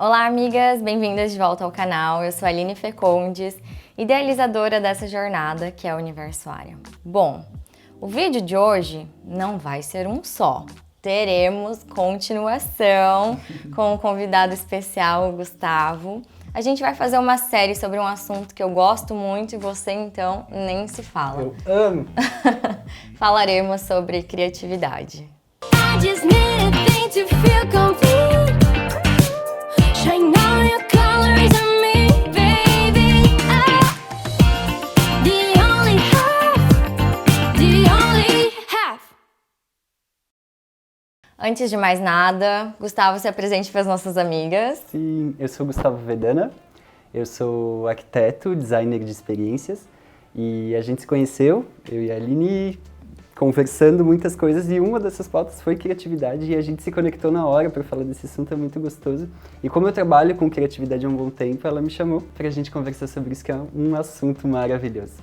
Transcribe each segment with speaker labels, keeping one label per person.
Speaker 1: Olá, amigas! Bem-vindas de volta ao canal. Eu sou a Aline Fecondes, idealizadora dessa jornada que é o Universuário. Bom, o vídeo de hoje não vai ser um só. Teremos continuação com um convidado especial, o Gustavo. A gente vai fazer uma série sobre um assunto que eu gosto muito e você, então, nem se fala.
Speaker 2: Eu amo!
Speaker 1: Falaremos sobre criatividade.
Speaker 3: I just need a thing to feel complete. Shine all your colors on me, baby. The only half.
Speaker 1: Antes de mais nada, Gustavo, se apresente para as nossas amigas.
Speaker 2: Sim, eu sou Gustavo Vedana, eu sou arquiteto, designer de experiências e a gente se conheceu, eu e a Aline, conversando muitas coisas e uma dessas pautas foi criatividade e a gente se conectou na hora para falar desse assunto, é muito gostoso. E como eu trabalho com criatividade há um bom tempo, ela me chamou para a gente conversar sobre isso, que é um assunto maravilhoso.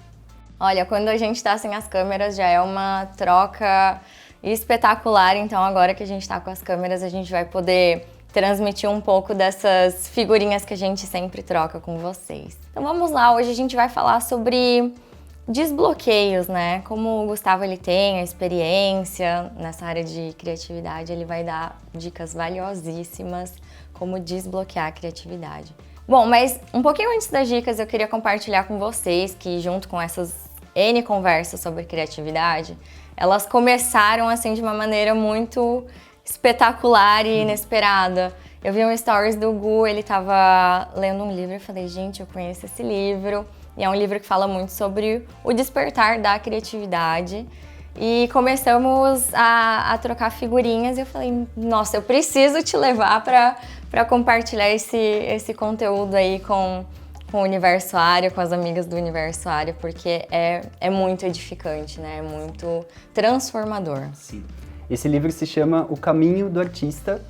Speaker 1: Olha, quando a gente tá sem as câmeras já é uma troca espetacular, então agora que a gente tá com as câmeras a gente vai poder transmitir um pouco dessas figurinhas que a gente sempre troca com vocês. Então vamos lá, hoje a gente vai falar sobre desbloqueios, né? Como o Gustavo ele tem a experiência nessa área de criatividade, ele vai dar dicas valiosíssimas como desbloquear a criatividade. Bom, mas um pouquinho antes das dicas eu queria compartilhar com vocês que junto com essas N conversas sobre criatividade, elas começaram assim de uma maneira muito espetacular e inesperada. Eu vi um stories do Gu, ele tava lendo um livro e falei, gente, eu conheço esse livro. E é um livro que fala muito sobre o despertar da criatividade. E começamos a trocar figurinhas e eu falei, nossa, eu preciso te levar para compartilhar esse conteúdo aí com o Universuário, com as amigas do Universuário, porque é muito edificante, né? É muito transformador.
Speaker 2: Sim. Esse livro se chama O Caminho do Artista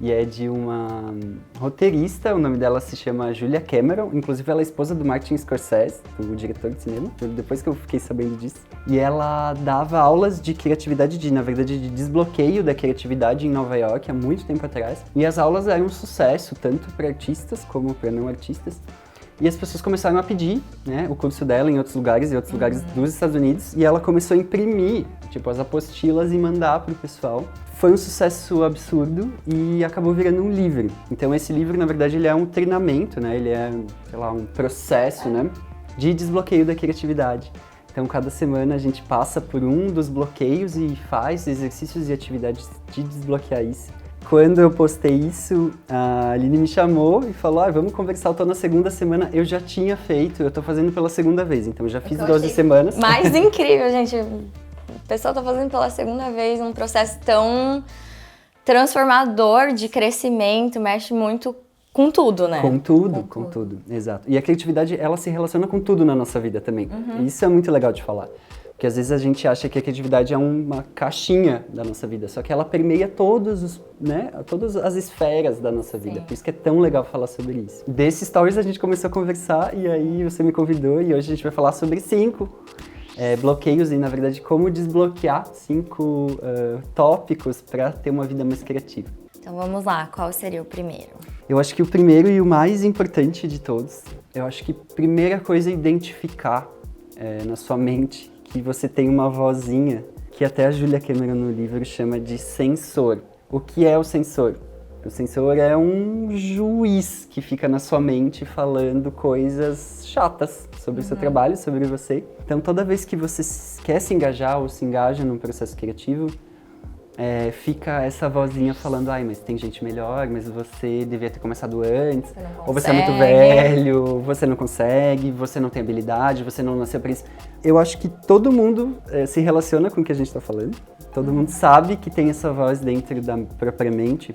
Speaker 2: e é de uma roteirista, o nome dela se chama Julia Cameron, inclusive ela é esposa do Martin Scorsese, o diretor de cinema, depois que eu fiquei sabendo disso. E ela dava aulas de criatividade, na verdade de desbloqueio da criatividade em Nova York há muito tempo atrás. E as aulas eram um sucesso, tanto para artistas como para não artistas. E as pessoas começaram a pedir, né, o curso dela em outros lugares dos Estados Unidos. E ela começou a imprimir, tipo, as apostilas e mandar pro pessoal. Foi um sucesso absurdo e acabou virando um livro. Então esse livro, na verdade, ele é um treinamento, né? Ele é, sei lá, um processo, né, de desbloqueio da criatividade. Então cada semana a gente passa por um dos bloqueios e faz exercícios e atividades de desbloquear isso. Quando eu postei isso, a Aline me chamou e falou, vamos conversar, eu tô na segunda semana, eu já tinha feito, eu tô fazendo pela segunda vez, então eu já fiz 12 semanas.
Speaker 1: Mais incrível, gente, a pessoa tá fazendo pela segunda vez um processo tão transformador de crescimento, mexe muito com tudo, né?
Speaker 2: Com tudo, exato. E a criatividade, ela se relaciona com tudo na nossa vida também, e isso é muito legal de falar. Porque às vezes a gente acha que a criatividade é uma caixinha da nossa vida, só que ela permeia todas as esferas da nossa vida. Por isso que é tão legal falar sobre isso. Desses stories a gente começou a conversar e aí você me convidou e hoje a gente vai falar sobre 5 bloqueios e, na verdade, como desbloquear 5 tópicos para ter uma vida mais criativa.
Speaker 1: Então vamos lá, qual seria o primeiro?
Speaker 2: Eu acho que o primeiro e o mais importante de todos, eu acho que a primeira coisa é identificar na sua mente que você tem uma vozinha, que até a Julia Cameron no livro chama de sensor. O que é o sensor? O sensor é um juiz que fica na sua mente falando coisas chatas sobre o seu trabalho, sobre você. Então toda vez que você quer se engajar ou se engaja num processo criativo, fica essa vozinha falando, mas tem gente melhor, mas você devia ter começado antes, ou você é muito velho, você não consegue, você não tem habilidade, você não nasceu para isso. Eu acho que todo mundo se relaciona com o que a gente está falando, todo mundo sabe que tem essa voz dentro da própria mente,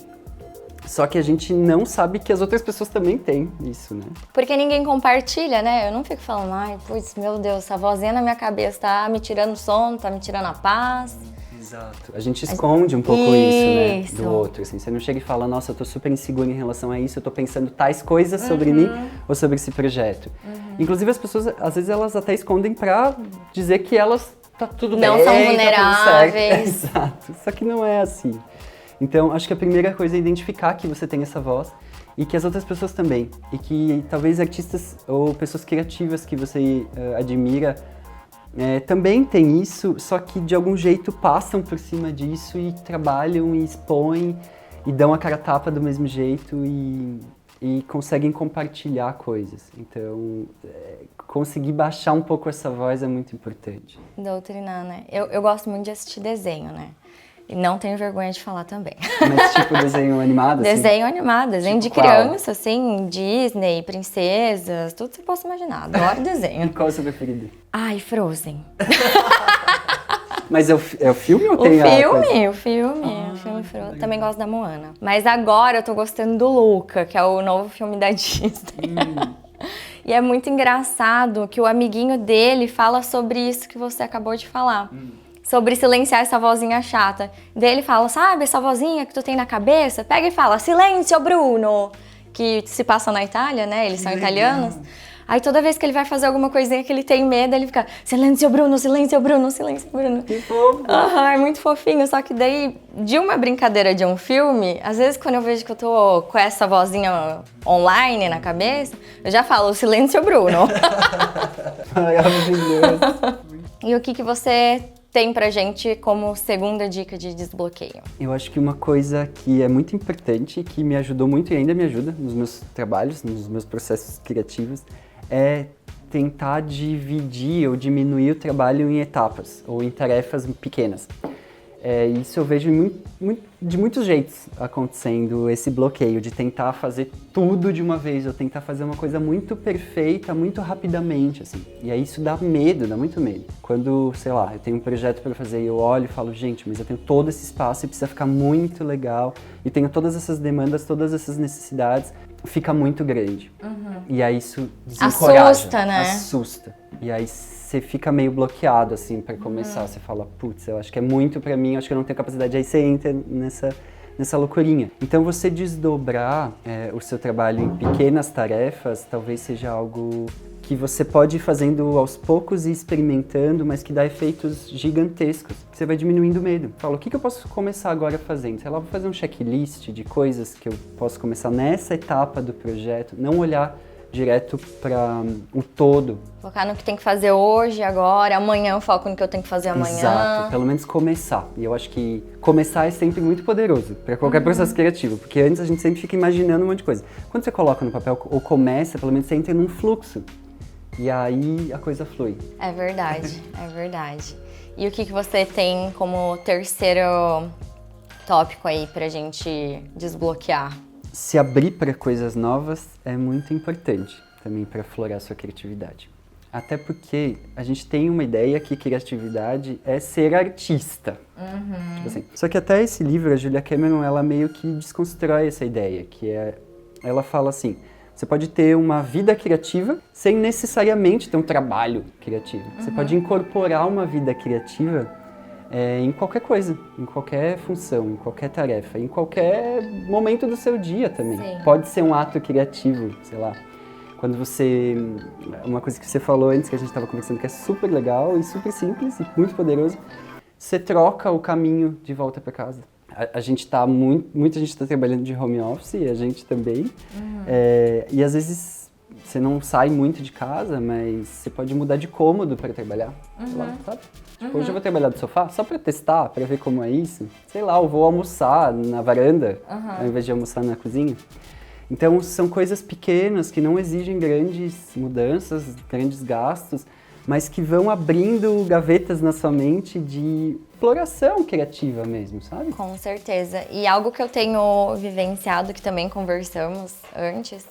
Speaker 2: só que a gente não sabe que as outras pessoas também têm isso, né?
Speaker 1: Porque ninguém compartilha, né? Eu não fico falando, putz, meu Deus, essa vozinha na minha cabeça tá me tirando sono, tá me tirando a paz.
Speaker 2: Exato. A gente esconde um pouco isso, né, do outro, assim. Você não chega e fala, nossa, eu tô super insegura em relação a isso, eu tô pensando tais coisas sobre mim ou sobre esse projeto. Inclusive as pessoas, às vezes elas até escondem pra dizer que elas tá tudo bem,
Speaker 1: não são vulneráveis.
Speaker 2: Exato. Só que não é assim. Então, acho que a primeira coisa é identificar que você tem essa voz e que as outras pessoas também. E que talvez artistas ou pessoas criativas que você admira também tem isso, só que de algum jeito passam por cima disso e trabalham e expõem e dão a cara a tapa do mesmo jeito e conseguem compartilhar coisas. Então, conseguir baixar um pouco essa voz é muito importante.
Speaker 1: Doutrinar, né? Eu gosto muito de assistir desenho, né? E não tenho vergonha de falar também.
Speaker 2: Mas tipo desenho animado, assim?
Speaker 1: Desenho animado, desenho
Speaker 2: Tipo
Speaker 1: de
Speaker 2: qual?
Speaker 1: criança, assim, Disney, princesas, tudo que você possa imaginar. Adoro
Speaker 2: E
Speaker 1: desenho.
Speaker 2: qual é o seu preferido?
Speaker 1: Ai, Frozen.
Speaker 2: Mas é o filme ou
Speaker 1: O
Speaker 2: tem a coisa?
Speaker 1: filme, o filme Frozen. Também gosto da Moana. Mas agora eu tô gostando do Luca, que é o novo filme da Disney. E é muito engraçado que o amiguinho dele fala sobre isso que você acabou de falar. Sobre silenciar essa vozinha chata. Daí ele fala, sabe, essa vozinha que tu tem na cabeça? Pega e fala, silêncio, Bruno! Que se passa na Itália, né? Eles são italianos. Aí toda vez que ele vai fazer alguma coisinha que ele tem medo, ele fica, silêncio, Bruno, silêncio, Bruno, silêncio, Bruno.
Speaker 2: Que fofo!
Speaker 1: É muito fofinho. Só que daí, de uma brincadeira de um filme, às vezes quando eu vejo que eu tô com essa vozinha online na cabeça, eu já falo, silêncio, Bruno.
Speaker 2: Maravilhoso!
Speaker 1: E o que você tem pra gente como segunda dica de desbloqueio?
Speaker 2: Eu acho que uma coisa que é muito importante, que me ajudou muito e ainda me ajuda nos meus trabalhos, nos meus processos criativos, é tentar dividir ou diminuir o trabalho em etapas ou em tarefas pequenas. Isso eu vejo de muitos jeitos acontecendo, esse bloqueio de tentar fazer tudo de uma vez, ou tentar fazer uma coisa muito perfeita, muito rapidamente, assim. E aí isso dá medo, dá muito medo. Quando, sei lá, eu tenho um projeto para fazer e eu olho e falo, gente, mas eu tenho todo esse espaço e precisa ficar muito legal, e tenho todas essas demandas, todas essas necessidades, fica muito grande. E aí isso desencoraja.
Speaker 1: Assusta, né?
Speaker 2: Assusta. E aí você fica meio bloqueado, assim, pra começar. Você fala, putz, eu acho que é muito pra mim, eu acho que eu não tenho capacidade. Aí você entra nessa loucurinha. Então você desdobrar o seu trabalho em pequenas tarefas, talvez seja algo que você pode ir fazendo aos poucos e experimentando, mas que dá efeitos gigantescos. Você vai diminuindo o medo. Fala, o que eu posso começar agora fazendo? Sei lá, vou fazer um checklist de coisas que eu posso começar nessa etapa do projeto, não olhar direto para o todo.
Speaker 1: Focar no que tem que fazer hoje, agora, amanhã eu foco no que eu tenho que fazer amanhã.
Speaker 2: Exato, pelo menos começar. E eu acho que começar é sempre muito poderoso para qualquer processo criativo, porque antes a gente sempre fica imaginando um monte de coisa. Quando você coloca no papel ou começa, pelo menos você entra num fluxo. E aí a coisa flui.
Speaker 1: É verdade, é verdade. E o que você tem como terceiro tópico aí pra gente desbloquear?
Speaker 2: Se abrir para coisas novas é muito importante também para aflorar a sua criatividade. Até porque a gente tem uma ideia que criatividade é ser artista. Tipo assim. Só que até esse livro, a Julia Cameron, ela meio que desconstrói essa ideia, que ela fala assim, você pode ter uma vida criativa sem necessariamente ter um trabalho criativo. Você pode incorporar uma vida criativa em qualquer coisa, em qualquer função, em qualquer tarefa, em qualquer momento do seu dia também.
Speaker 1: Sim.
Speaker 2: Pode ser um ato criativo, sei lá. Quando você... Uma coisa que você falou antes, que a gente estava conversando, que é super legal e super simples e muito poderoso, você troca o caminho de volta para casa. A gente tá muita gente está trabalhando de home office, e a gente também. E às vezes você não sai muito de casa, mas você pode mudar de cômodo para trabalhar. Sei lá, sabe? Tipo, hoje eu vou trabalhar do sofá só para testar, para ver como é isso. Sei lá, eu vou almoçar na varanda, ao invés de almoçar na cozinha. Então são coisas pequenas que não exigem grandes mudanças, grandes gastos, mas que vão abrindo gavetas na sua mente de exploração criativa mesmo, sabe?
Speaker 1: Com certeza. E algo que eu tenho vivenciado, que também conversamos antes,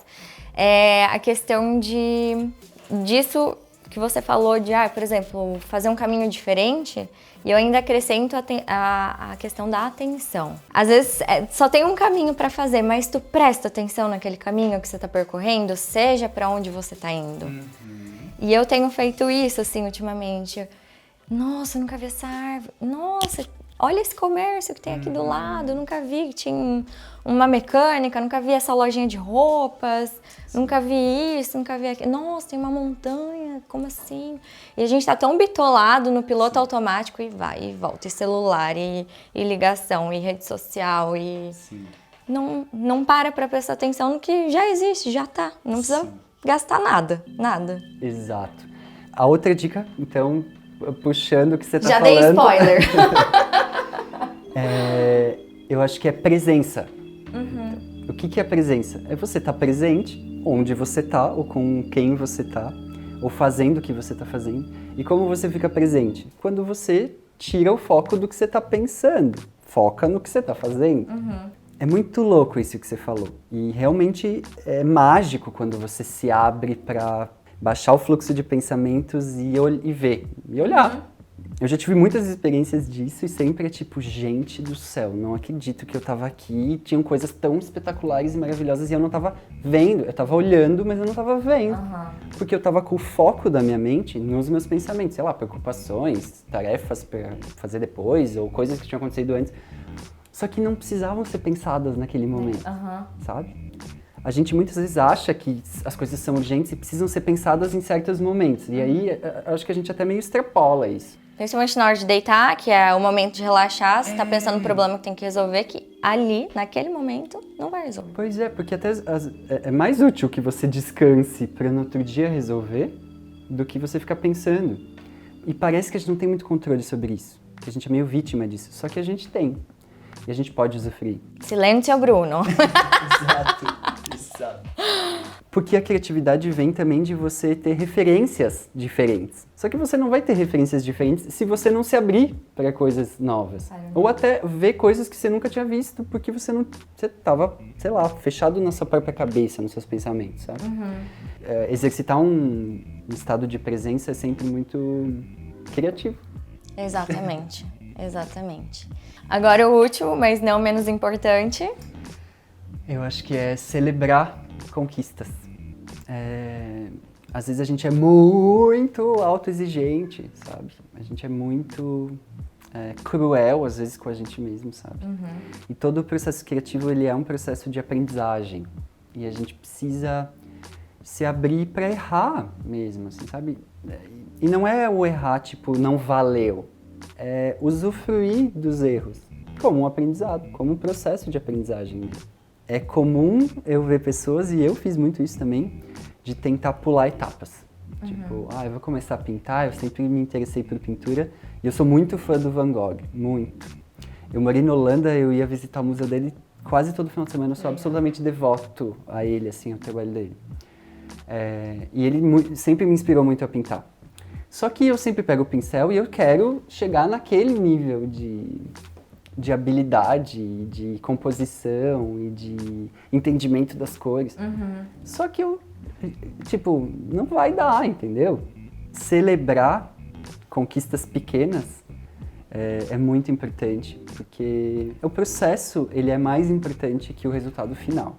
Speaker 1: é a questão disso que você falou de, por exemplo, fazer um caminho diferente, e eu ainda acrescento a questão da atenção. Às vezes só tem um caminho para fazer, mas tu presta atenção naquele caminho que você está percorrendo, seja para onde você está indo. E eu tenho feito isso, assim, ultimamente. Nossa, eu nunca vi essa árvore. Nossa, olha esse comércio que tem aqui do lado. Eu nunca vi que tinha uma mecânica, nunca vi essa lojinha de roupas, nunca vi isso, nunca vi aquilo. Nossa, tem uma montanha, como assim? E a gente tá tão bitolado no piloto automático e vai e volta. E celular, e ligação, e rede social, e... não para pra prestar atenção no que já existe, já tá. Não precisa gastar nada.
Speaker 2: Exato. A outra dica, então, puxando o que você tá
Speaker 1: Já
Speaker 2: falando...
Speaker 1: dei spoiler.
Speaker 2: Eu acho que é presença. O que é presença? É você estar presente onde você tá, ou com quem você tá, ou fazendo o que você tá fazendo. E como você fica presente? Quando você tira o foco do que você tá pensando. Foca no que você tá fazendo. É muito louco isso que você falou. E realmente é mágico quando você se abre para baixar o fluxo de pensamentos e ver, e olhar. Eu já tive muitas experiências disso e sempre é tipo, gente do céu, não acredito que eu tava aqui e tinham coisas tão espetaculares e maravilhosas e eu não tava vendo. Eu tava olhando, mas eu não tava vendo. Porque eu tava com o foco da minha mente nos meus pensamentos, sei lá, preocupações, tarefas pra fazer depois ou coisas que tinham acontecido antes. Só que não precisavam ser pensadas naquele momento, sabe? A gente muitas vezes acha que as coisas são urgentes e precisam ser pensadas em certos momentos. E aí, acho que a gente até meio extrapola isso.
Speaker 1: Principalmente na hora de deitar, que é o momento de relaxar, você tá pensando no problema que tem que resolver, que ali, naquele momento, não vai resolver.
Speaker 2: Pois é, porque até é mais útil que você descanse para no outro dia resolver do que você ficar pensando. E parece que a gente não tem muito controle sobre isso, que a gente é meio vítima disso. Só que a gente tem. E a gente pode usufruir.
Speaker 1: Silêncio, Bruno.
Speaker 2: Exato. Porque a criatividade vem também de você ter referências diferentes. Só que você não vai ter referências diferentes se você não se abrir para coisas novas. Ou até ver coisas que você nunca tinha visto, porque você tava, sei lá, fechado na sua própria cabeça, nos seus pensamentos, sabe? Exercitar um estado de presença é sempre muito criativo.
Speaker 1: Exatamente. Agora o último, mas não menos importante.
Speaker 2: Eu acho que é celebrar conquistas. Às vezes a gente é muito autoexigente, sabe? A gente é muito cruel, às vezes, com a gente mesmo, sabe? E todo o processo criativo, ele é um processo de aprendizagem. E a gente precisa se abrir para errar mesmo, assim, sabe? E não é o errar, tipo, não valeu. É usufruir dos erros como um aprendizado, como um processo de aprendizagem. É comum eu ver pessoas, e eu fiz muito isso também, de tentar pular etapas. Tipo, eu vou começar a pintar, eu sempre me interessei por pintura, e eu sou muito fã do Van Gogh, muito. Eu morei na Holanda, eu ia visitar o museu dele quase todo final de semana, eu sou absolutamente devoto a ele, assim, ao trabalho dele. E ele sempre me inspirou muito a pintar. Só que eu sempre pego o pincel e eu quero chegar naquele nível de habilidade, de composição e de entendimento das cores. Só que não vai dar, entendeu? Celebrar conquistas pequenas é muito importante, porque o processo, ele é mais importante que o resultado final.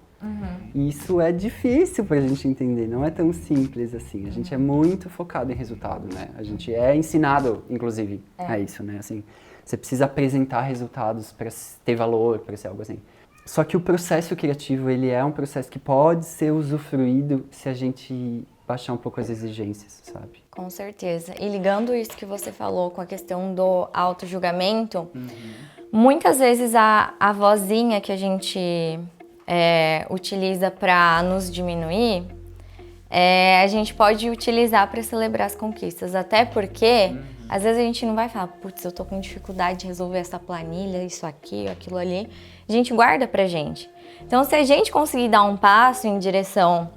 Speaker 2: E isso é difícil pra gente entender, não é tão simples assim. A gente é muito focado em resultado, né? A gente é ensinado, inclusive, a isso, né? Assim, você precisa apresentar resultados para ter valor, para ser algo assim. Só que o processo criativo, ele é um processo que pode ser usufruído se a gente baixar um pouco as exigências, sabe?
Speaker 1: Com certeza. E ligando isso que você falou com a questão do auto-julgamento, muitas vezes a vozinha que a gente utiliza para nos diminuir, a gente pode utilizar para celebrar as conquistas. Até porque, às vezes a gente não vai falar, putz, eu tô com dificuldade de resolver essa planilha, isso aqui, aquilo ali. A gente guarda pra gente. Então, se a gente conseguir dar um passo em direção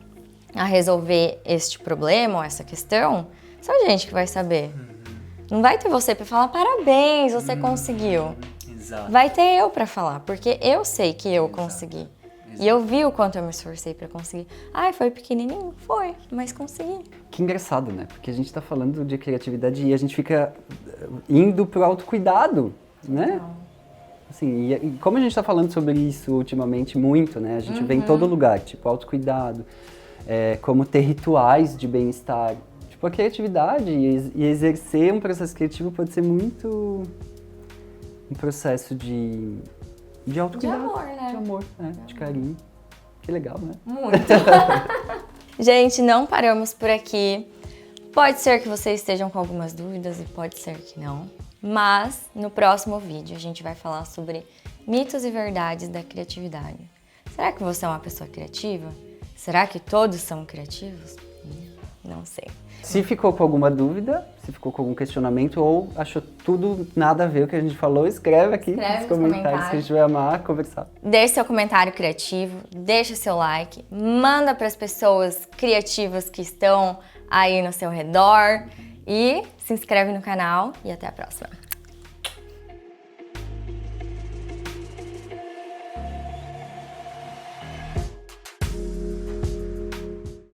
Speaker 1: a resolver este problema ou essa questão, só a gente que vai saber. Não vai ter você para falar, parabéns, você conseguiu.
Speaker 2: Exato.
Speaker 1: Vai ter eu para falar, porque eu sei que eu consegui. E eu vi o quanto eu me esforcei pra conseguir. Ai, foi pequenininho? Foi, mas consegui.
Speaker 2: Que engraçado, né? Porque a gente tá falando de criatividade e a gente fica indo pro autocuidado, né?
Speaker 1: Não.
Speaker 2: Assim, e como a gente tá falando sobre isso ultimamente muito, né? A gente vê em todo lugar, tipo, autocuidado, como ter rituais de bem-estar. Tipo, a criatividade e exercer um processo criativo pode ser muito um processo de autocuidado.
Speaker 1: De amor, né?
Speaker 2: De amor, de carinho. Que legal, né?
Speaker 1: Muito. Gente, não paramos por aqui. Pode ser que vocês estejam com algumas dúvidas e pode ser que não. Mas no próximo vídeo a gente vai falar sobre mitos e verdades da criatividade. Será que você é uma pessoa criativa? Será que todos são criativos? Não sei.
Speaker 2: Se ficou com alguma dúvida, se ficou com algum questionamento ou achou tudo nada a ver o que a gente falou, escreve aqui nos comentários que a gente vai amar conversar.
Speaker 1: Deixe seu comentário criativo, deixa seu like, manda para as pessoas criativas que estão aí no seu redor e se inscreve no canal e até a próxima.